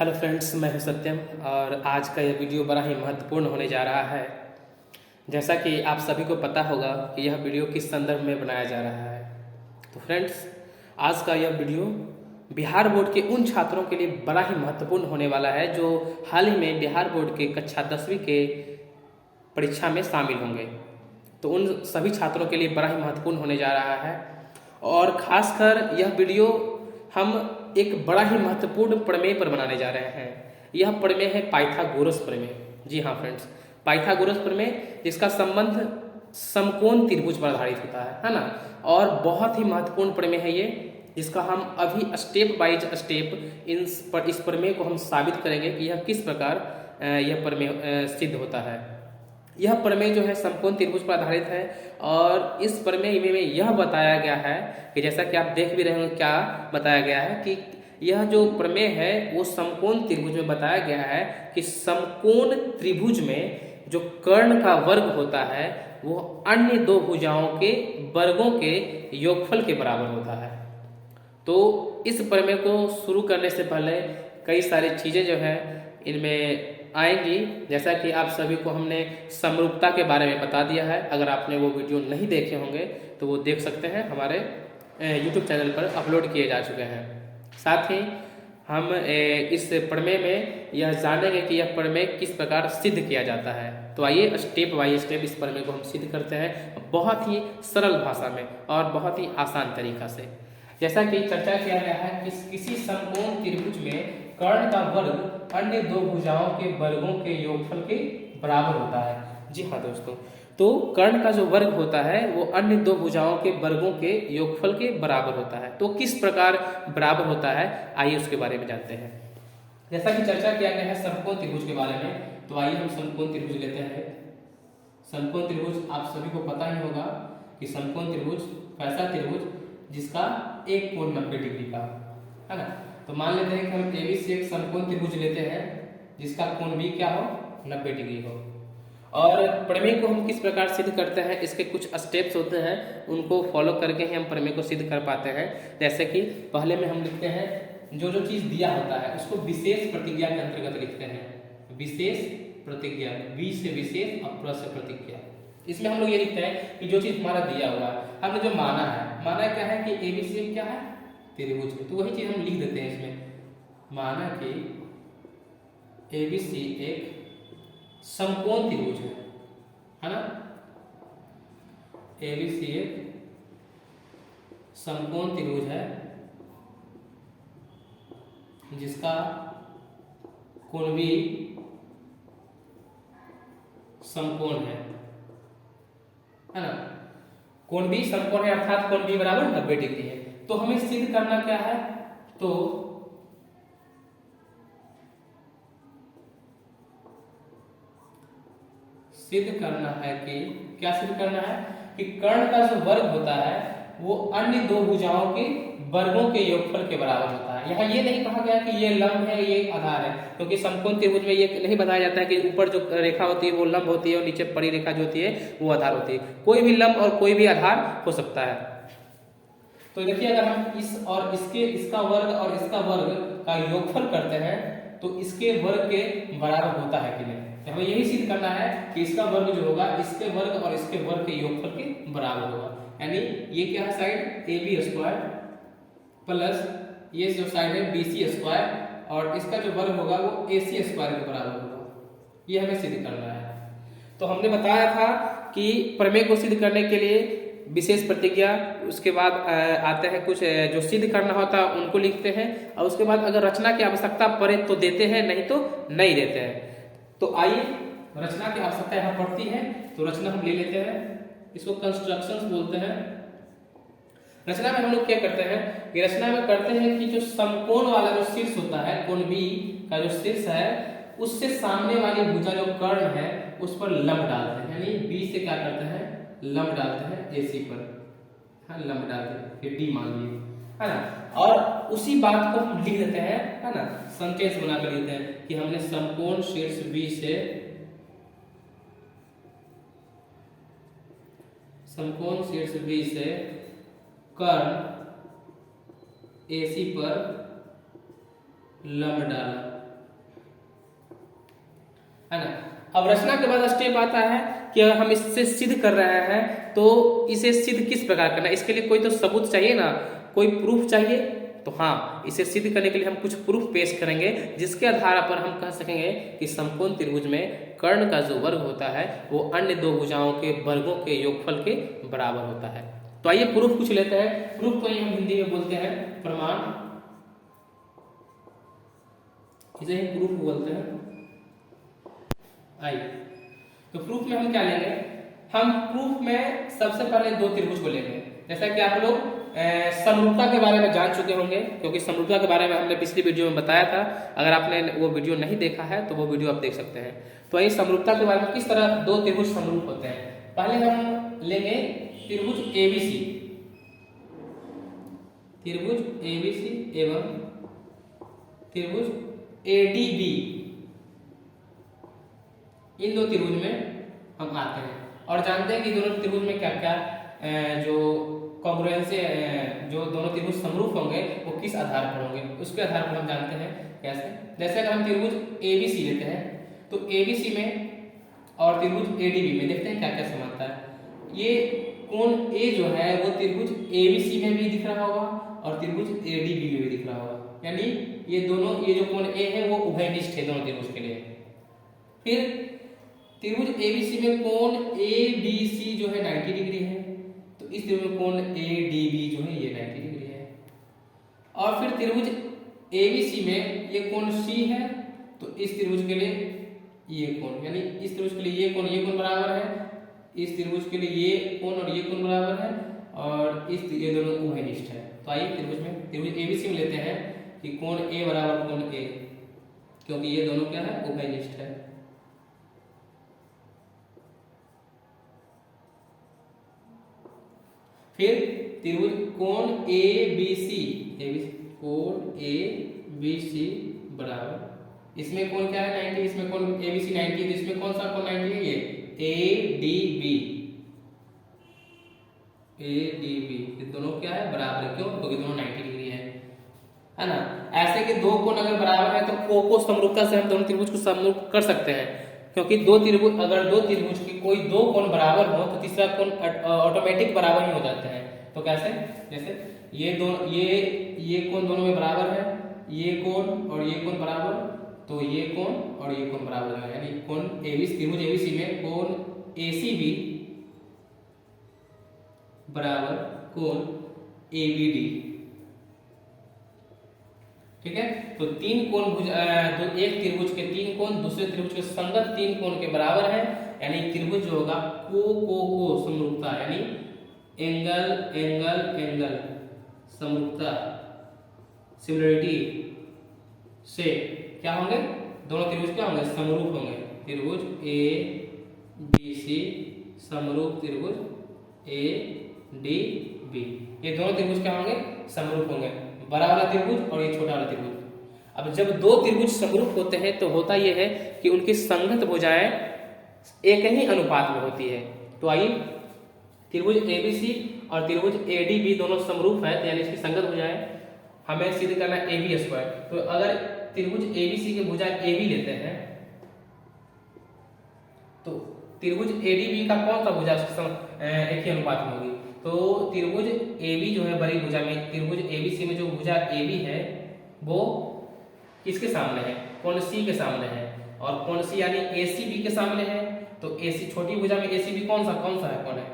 Hello friends, मैं हूं सत्यम और आज का यह वीडियो बड़ा ही महत्वपूर्ण होने जा रहा है। जैसा कि आप सभी को पता होगा कि यह वीडियो किस संदर्भ में बनाया जा रहा है। तो फ्रेंड्स, आज का यह वीडियो बिहार बोर्ड के उन छात्रों के लिए बड़ा ही महत्वपूर्ण होने वाला है जो हाल ही में बिहार बोर्ड के कक्षा 10वीं के परीक्षा में शामिल होंगे। तो उन सभी छात्रों के लिए बड़ा ही महत्वपूर्ण होने जा रहा है और ख़ासकर यह वीडियो हम एक बड़ा ही महत्वपूर्ण प्रमेय पर बनाने जा रहे हैं। यह प्रमेय है पाइथागोरस प्रमेय। जी हाँ फ्रेंड्स, पाइथागोरस प्रमेय जिसका संबंध समकोण त्रिभुज पर आधारित होता है ना। और बहुत ही महत्वपूर्ण प्रमेय है ये, जिसका हम अभी स्टेप बाय स्टेप इस प्रमेय को हम साबित करेंगे कि यह किस प्रकार यह प्रमेय सिद्ध होता है। यह प्रमेय जो है समकोण त्रिभुज पर आधारित है और इस प्रमेय में यह बताया गया है कि जैसा कि आप देख भी रहे होंगे क्या बताया गया है कि यह जो प्रमेय है वो समकोण त्रिभुज में बताया गया है कि समकोण त्रिभुज में जो कर्ण का वर्ग होता है वो अन्य दो भुजाओं के वर्गों के योगफल के बराबर होता है। तो इस प्रमेय को शुरू करने से पहले कई सारी चीज़ें जो है इनमें आएंगी। जैसा कि आप सभी को हमने समरूपता के बारे में बता दिया है। अगर आपने वो वीडियो नहीं देखे होंगे तो वो देख सकते हैं, हमारे YouTube चैनल पर अपलोड किए जा चुके हैं। साथ ही हम इस प्रमेय में यह जानेंगे कि यह प्रमेय किस प्रकार सिद्ध किया जाता है। तो आइए स्टेप बाय स्टेप इस प्रमेय को हम सिद्ध करते हैं बहुत ही सरल भाषा में और बहुत ही आसान तरीका से। जैसा कि चर्चा किया गया है कि किसी समकोण त्रिभुज में कर्ण का वर्ग अन्य दो भुजाओं के वर्गों के योगफल के बराबर होता है। जी हाँ दोस्तों, तो कर्ण का जो वर्ग होता है वो अन्य दो भुजाओं के वर्गों के योगफल के बराबर होता है। तो किस प्रकार बराबर होता है, आइए उसके बारे में जानते हैं। जैसा कि चर्चा किया गया है समकोण त्रिभुज के बारे में, तो आइए हम समकोण त्रिभुज लेते हैं। समकोण त्रिभुज आप सभी को पता ही होगा कि समकोण त्रिभुज कैसा त्रिभुज जिसका एक कोण 90 डिग्री का है ना। तो मान लेते हैं कि हम ए बी से एक समकोण त्रिभुज लेते हैं जिसका कोण भी क्या हो, 90 डिग्री हो। और प्रमेय को हम किस प्रकार सिद्ध करते हैं, इसके कुछ स्टेप्स होते हैं, उनको फॉलो करके ही हम प्रमेय को सिद्ध कर पाते हैं। जैसे कि पहले में हम लिखते हैं जो जो चीज़ दिया होता है उसको विशेष प्रतिज्ञा के अंतर्गत लिखते हैं। विशेष प्रतिज्ञा, वि से विशेष और प्र से प्रतिज्ञा। इसमें हम लोग ये लिखते हैं कि जो चीज़ हमारा दिया हुआ है, हमने जो माना क्या है कि ए बी सी क्या है, त्रिभुज है। तो वही चीज़ हम लिख देते हैं इसमें। माना कि ए बी सी एक समकोण त्रिभुज है ना। ए बी सी एक समकोण त्रिभुज है जिसका कोण भी समकोण है ना। कोण भी समकोण है अर्थात कोण भी बराबर 90 डिग्री है। तो हमें सिद्ध करना क्या है, तो सिद्ध करना है कि क्या सिद्ध करना है कि कर्ण का जो वर्ग होता है वो अन्य दो भुजाओं के वर्गों के योगफल के बराबर होता है। यहाँ ये नहीं कहा गया कि ये लंब है ये आधार है, क्योंकि समकोण त्रिभुज में ये नहीं बताया जाता है कि ऊपर जो रेखा होती है वो लंब होती है और नीचे पड़ी रेखा जो होती है वो आधार होती है। कोई भी लंब और कोई भी आधार हो सकता है। तो देखिए, अगर हम इस और इसका वर्ग और इसका वर्ग का योगफल करते हैं तो इसके वर्ग के बराबर होता है कि नहीं। तो हमें यही सिद्ध करना है कि इसका वर्ग जो होगा इसके वर्ग और इसके वर्ग के योगफल के बराबर होगा। यानी ये क्या है, side A B square plus ये जो साइड है बी सी स्क्वायर और इसका जो वर्ग होगा वो ए सी स्क्वायर के बराबर होगा। ये हमें सिद्ध करना है। तो हमने बताया था कि प्रमेय को सिद्ध करने के लिए विशेष प्रतिज्ञा, उसके बाद आते हैं कुछ जो सिद्ध करना होता है उनको लिखते हैं और उसके बाद अगर रचना की आवश्यकता पड़े तो देते हैं, नहीं तो नहीं देते हैं। तो आइए रचना की आवश्यकता यहाँ पड़ती है तो रचना हम ले लेते हैं। इसको कंस्ट्रक्शंस बोलते हैं। रचना में हम लोग क्या करते हैं कि रचना में करते हैं कि जो समकोण वाला जो शीर्ष होता है, कोण बी का जो शीर्ष है उससे सामने वाली भुजा जो कर्ण है उस पर लंब डालते हैं। यानी बी से क्या करते हैं, लंब डालते हैं ए सी पर, हाँ लंब डालते हैं, फिर डी मान लिए है ना। और उसी बात को हम लिख देते हैं है ना, सेंटेंस बनाकर लिखते हैं कि हमने समकोण शीर्ष बी से समकोण शीर्ष बी से कर्ण ए सी पर लंब डाला। है ना। अब रचना के बाद स्टेप आता है कि अगर हम इससे सिद्ध कर रहे हैं तो इसे सिद्ध किस प्रकार करना है, इसके लिए कोई तो सबूत चाहिए ना, कोई प्रूफ चाहिए। तो हाँ, इसे सिद्ध करने के लिए हम कुछ प्रूफ पेश करेंगे जिसके आधार पर हम कह सकेंगे कि समकोण त्रिभुज में कर्ण का जो वर्ग होता है वो अन्य दो भुजाओं के वर्गों के योगफल के बराबर होता है। तो आइए प्रूफ कुछ लेते हैं। प्रूफ को हम हिंदी में बोलते हैं प्रमाण, इसे ही प्रूफ बोलते हैं। आइए तो प्रूफ में हम क्या लेंगे, हम प्रूफ में सबसे पहले दो त्रिभुज को लेंगे। जैसा कि आप लोग समरूपता के बारे में जान चुके होंगे, क्योंकि समरूपता के बारे में हमने पिछली वीडियो में बताया था। अगर आपने वो वीडियो नहीं देखा है तो वो वीडियो आप देख सकते हैं। तो वही समरूपता के बारे में किस तरह दो त्रिभुज समरूप होते हैं। पहले हम लेंगे त्रिभुज एबीसी, त्रिभुज एबीसी एवं त्रिभुज एडीबी, इन दो त्रिभुज में हम आते हैं और जानते हैं कि दोनों त्रिभुज में क्या क्या जो कॉन्ग्रुएंसी जो दोनों त्रिभुज समरूप होंगे वो किस आधार पर होंगे, उसके आधार पर हम जानते हैं कैसे। जैसे अगर हम त्रिभुज एबीसी लेते हैं तो एबीसी में और त्रिभुज एडीबी में देखते हैं क्या क्या समानता है। ये कोण ए जो है वो त्रिभुज एबीसी में भी दिख रहा होगा और त्रिभुज एडीबी में भी दिख रहा होगा, यानी ये दोनों, ये जो कोण ए है वो उभयनिष्ठ है दोनों त्रिभुज के लिए। फिर त्रिभुज एबीसी में कोण एबीसी जो है 90 डिग्री है, तो इस त्रिभुज में कोण एडीबी जो है ये 90 डिग्री है। और फिर त्रिभुज एबीसी में ये कोण सी है, तो इस त्रिभुज के लिए ये कोण, यानी इस त्रिभुज के लिए ये कोण बराबर है, इस त्रिभुज के लिए ये कोण और ये कोण बराबर है, और ये दोनों उभयनिष्ठ है। तो आइए त्रिभुज एबीसी में लेते हैं कि कोण ए बराबर कोण ए, क्योंकि ये दोनों क्या है, उभयनिष्ठ है। फिर त्रिभुज कोण ए बी सी, कोण ए बी सी बराबर, इसमें कोण क्या है 90, इसमें कोण ए बी सी 90, तो इसमें कौन सा कोण 90 है, ये A D B, A D B, ये दोनों क्या है, बराबर है। क्यों, क्योंकि दोनों 90 डिग्री है ना। ऐसे के दो कोण अगर बराबर है तो को समरूपता से हम दोनों त्रिभुज को समरूप कर सकते हैं, क्योंकि दो त्रिभुज, अगर दो त्रिभुज की कोई दो कोण बराबर हो तो तीसरा कोण ऑटोमेटिक बराबर ही हो जाते हैं। तो कैसे, जैसे ये दोनों, ये कोण दोनों में बराबर है, ये कोण और ये कोण बराबर, तो ये कोण और ये कोण बराबर है, यानी कोण एबीसी, त्रिभुज एबीसी में कोण एसीबी बराबर कोण एबीडी। ठीक है, तो तीन कोण तो एक त्रिभुज के तीन कोण दूसरे त्रिभुज के संगत तीन कोण के बराबर है, यानी त्रिभुज जो होगा को समरूपता, यानी एंगल एंगल एंगल समरूपता, सिमिलरिटी से क्या होंगे, दोनों त्रिभुज क्या होंगे, समरूप होंगे। त्रिभुज ए बी सी समरूप त्रिभुज ए डी बी, ये दोनों त्रिभुज क्या होंगे, समरूप होंगे, बड़ा वाला त्रिभुज और ये छोटा वाला त्रिभुज। अब जब दो त्रिभुज समरूप होते हैं तो होता यह है कि उनकी संगत भुजाएं एक ही अनुपात में होती है। तो आइए त्रिभुज एबीसी और त्रिभुज एडीबी दोनों समरूप है, तो यानी इसकी संगत भुजाएं हमें सिद्ध करना है ए बी स्क्वायर। तो अगर त्रिभुज एबीसी की भुजा ए बी लेते हैं तो त्रिभुज एडीबी का कौन सा भुजा एक ही अनुपात में होगी, तो त्रिभुज AB जो है बड़ी भुजा में, त्रिभुज ABC में जो भुजा AB है वो किसके सामने है, कोण C के सामने है, और कोण C यानी ACB के सामने है। तो AC छोटी भुजा में ACB कौन सा है कोण है,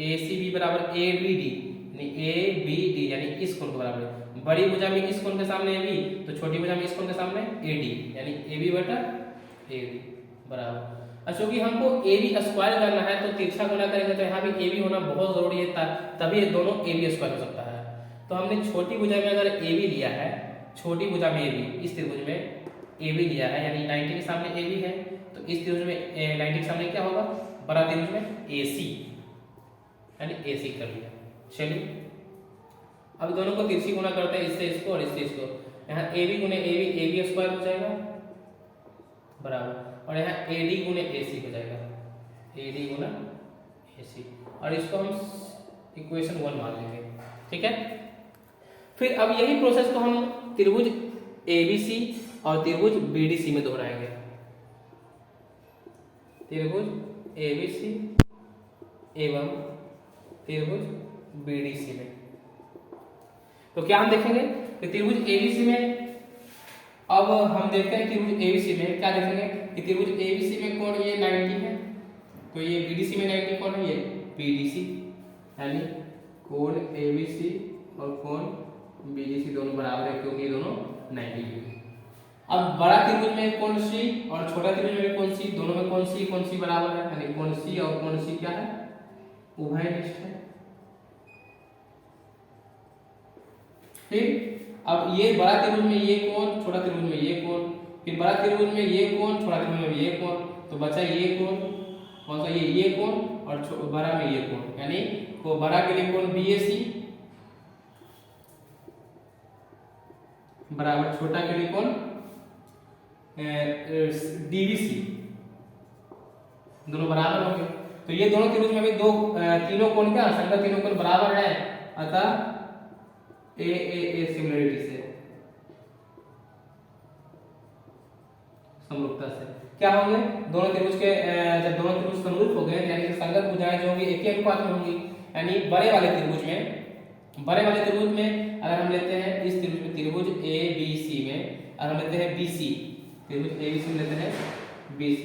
ACB बराबर ABD, यानी ABD यानी इस कोण के बराबर है। बड़ी भुजा में इस कोण के सामने AB, तो छोटी भुजा में इस कोण के सामने AD, यानी AB बटा AD बराबर। चूंकि हमको ए बी स्क्वायर करना है तो तिरछा गुना करेंगे, तो यहाँ भी ए बी होना बहुत जरूरी है, तभी ये दोनों ए बी स्क्वायर हो सकता है। तो हमने छोटी भुजा में अगर ए बी लिया है, छोटी भुजा में ए बी, इस त्रिभुज में ए बी लिया है, यानी 90 के सामने ए बी है, तो इस त्रिभुज में 90 के सामने क्या होगा, बड़ा त्रिभुज में ए सी, यानी ए सी कर लिया। चलिए अब दोनों को तिरछी गुना करते हैं, इससे इसको और इससे इसको, यहाँ ए बी गुने ए बी स्क्वायर हो जाएगा बराबर, और यहाँ AD गुने AC हो जाएगा, AD गुना AC, और इसको हम इक्वेशन 1 मान लेंगे। ठीक है, फिर अब यही प्रोसेस को हम त्रिभुज ABC और त्रिभुज BDC में दोहराएंगे। त्रिभुज ABC एवं त्रिभुज BDC में। तो क्या हम देखेंगे कि त्रिभुज ABC में, अब हम देखते हैं त्रिभुज ABC में क्या देखेंगे कि त्रिभुज ABC में कोण ये 90 है, तो ये BDC में 90 कौन है, ये BDC, यानी कोण ABC और कोण BDC दोनों बराबर है क्योंकि ये दोनों 90 डिग्री। अब बड़ा त्रिभुज में कोण C और छोटा त्रिभुज में कोण C, दोनों में कौन सी बराबर है, यानी कोण C और कोण C क्या है, उभयनिष्ठ है। फिर अब ये बड़ा त्रिभुज में ये कोण, छोटा त्रिभुज में ये कोण, फिर बड़ा त्रिभुज में ये कोण, छोटा त्रिभुज में ये कोण, तो बचा ये कोण, कौन सा, ये कोण, और बड़ा में ये कोण, यानी को बड़ा के लिए कोण BAC बराबर छोटा के लिए कोण DBC, दोनों बराबर होंगे। तो ये दोनों त्रिभुज में भी तीनों कोण क्या संगत, तीनों कोण बराबर है, अतः ए सिमिलरिटी से, समरूपता से क्या होंगे, दोनों त्रिभुज के जब दोनों त्रिभुज समरूप हो गए यानी कि संगत भुजाएं जो होंगी एक ही अनुपात में होंगी, यानी बड़े वाले त्रिभुज में अगर हम लेते हैं इस त्रिभुज में, त्रिभुज ABC में अगर हम लेते हैं BC, त्रिभुज ABC में लेते हैं BC,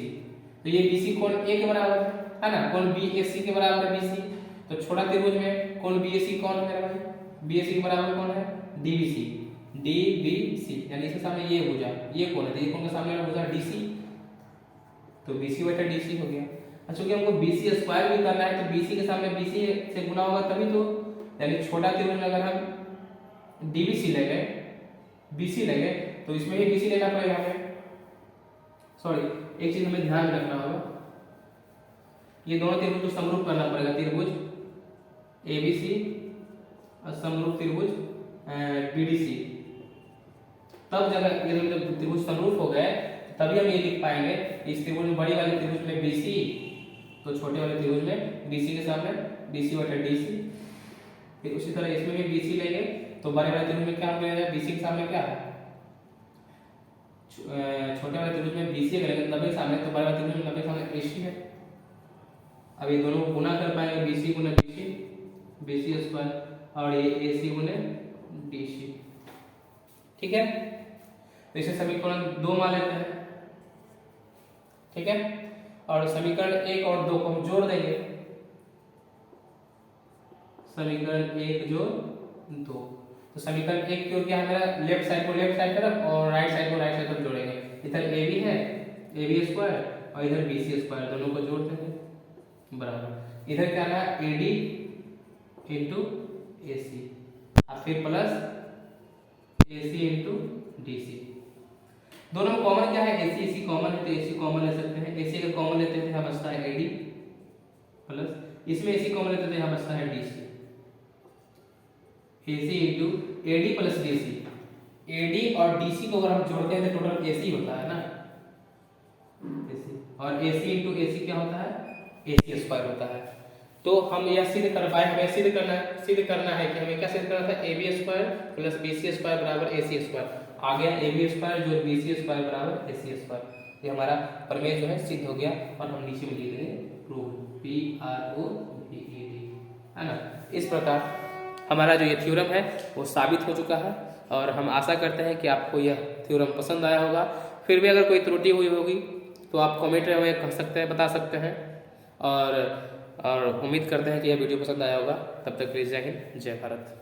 तो ये BC कोण A के बराबर है ना, कोण BAC के बराबर है BC। तो छोटा त्रिभुज में कोण BAC कौन है भाई, BAC के बराबर कौन है, DBC, यानी इसके सामने ये भुजा, ये कोण है, ये कोण के सामने वाला भुजा DC, तो BC बटा DC हो गया। अच्छा, क्योंकि हमको BC स्क्वायर भी करना है तो BC के सामने BC से गुना होगा तभी तो, यानी छोटा त्रिभुज में अगर हम DBC ले गए, BC ले गए, तो इसमें भी BC लेना पड़ेगा हमें। सॉरी, एक चीज हमें ध्यान रखना होगा, ये दोनों त्रिभुज को समरूप करना पड़ेगा, त्रिभुज ABC और समरूप त्रिभुज BDC, तब जब त्रिभुज समरूप हो गए तभी हम ये लिख पाएंगे इस त्रिभुज में, बड़ी वाले त्रिभुज में BC, तो छोटे वाले त्रिभुज में BC के सामने BC बटा DC। फिर उसी तरह इसमें भी BC लेंगे तो बड़े वाले त्रिभुज में क्या होगा, BC के सामने क्या है, छोटे वाले त्रिभुज में BC करेंगे 90 के सामने, तो बड़े वाले त्रिभुज में 90 के सामने AC है। अब ये दोनों को गुना कर पाएंगे, BC गुना BC स्क्वायर, और ये AC गुने DC, ठीक है। तो इसे समीकरण 2 मान लेते हैं, ठीक है, और समीकरण 1 और 2 को हम जोड़ देंगे, समीकरण 1 जोड़ 2, तो समीकरण 1 की ओर क्या है मेरा, लेफ्ट साइड को लेफ्ट साइड तरफ और राइट साइड को राइट साइड तरफ जोड़ेंगे। इधर AB है, AB स्क्वायर, और इधर BC स्क्वायर, दोनों को जोड़ देंगे बराबर, इधर क्या है AD इंटू AC, और फिर प्लस AC इंटू DC, दोनों में कॉमन क्या है, AC कॉमन है तो AC कॉमन ले सकते हैं, AC अगर कॉमन लेते हैं तो यहाँ बचता है AD, प्लस इसमें AC कॉमन लेते हैं तो यहाँ बचता है DC, AC into AD plus DC, AD और DC को अगर हम जोड़ते हैं तो टोटल AC होता है ना, AC, और AC इंटू AC क्या होता है, AC स्क्वायर होता है। तो हम यह सिद्ध कर पाए, हमें सिद्ध करना है कि हमें क्या सिद्ध करना था, AB square plus BC square बराबर AC स्क्वायर, आ गया AB स्क्वायर जो BC स्क्वायर बराबर AC स्क्वायर, ये हमारा प्रमेय जो है सिद्ध हो गया, और हम नीचे में लिख देंगे प्रूव, PROVED, है ना। इस प्रकार हमारा जो ये थ्योरम है वो साबित हो चुका है, और हम आशा करते हैं कि आपको यह थ्योरम पसंद आया होगा। फिर भी अगर कोई त्रुटि हुई होगी तो आप कमेंट में हमें कह सकते हैं, बता सकते हैं, और उम्मीद करते हैं कि यह वीडियो पसंद आया होगा। तब तक के लिए जय हिंद, जय भारत।